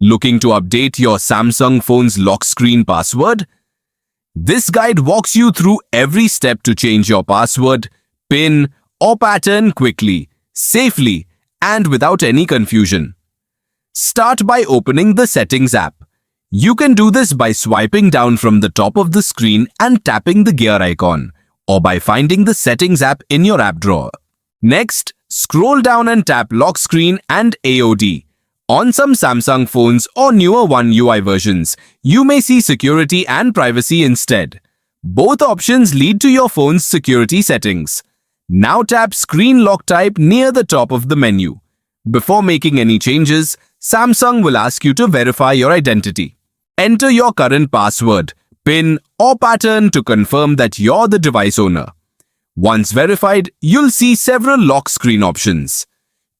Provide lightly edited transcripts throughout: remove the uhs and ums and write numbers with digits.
Looking to update your Samsung phone's lock screen password? This guide walks you through every step to change your password, PIN, or pattern quickly, safely, and without any confusion. Start by opening the Settings app. You can do this by swiping down from the top of the screen and tapping the gear icon, or by finding the Settings app in your app drawer. Next, scroll down and tap Lock Screen and AOD. On some Samsung phones or newer One UI versions, you may see Security and Privacy instead. Both options lead to your phone's security settings. Now tap Screen Lock Type near the top of the menu. Before making any changes, Samsung will ask you to verify your identity. Enter your current password, PIN, or pattern to confirm that you're the device owner. Once verified, you'll see several lock screen options.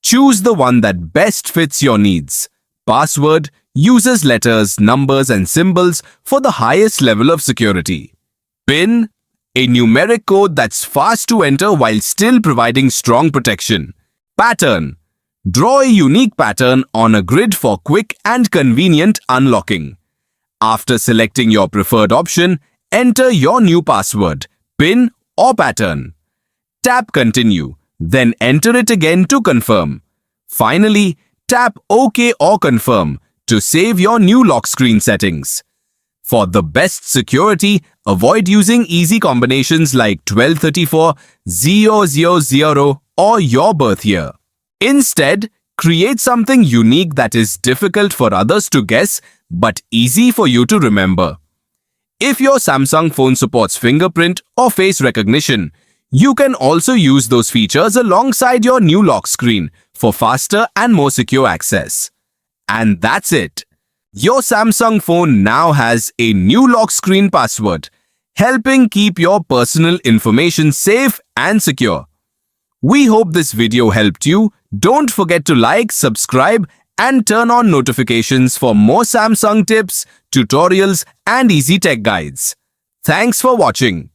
Choose the one that best fits your needs. Password uses letters, numbers, and symbols for the highest level of security. PIN, a numeric code that's fast to enter while still providing strong protection. Pattern, draw a unique pattern on a grid for quick and convenient unlocking. After selecting your preferred option, enter your new password, PIN, or pattern. Tap Continue, then enter it again to confirm. Finally, tap OK or Confirm to save your new lock screen settings. For the best security, avoid using easy combinations like 1234, 000, or your birth year. Instead, create something unique that is difficult for others to guess but easy for you to remember. If your Samsung phone supports fingerprint or face recognition, you can also use those features alongside your new lock screen for faster and more secure access. And that's it. Your Samsung phone now has a new lock screen password, helping keep your personal information safe and secure. We hope this video helped you. Don't forget to like, subscribe, and turn on notifications for more Samsung tips, tutorials, and easy tech guides. Thanks for watching.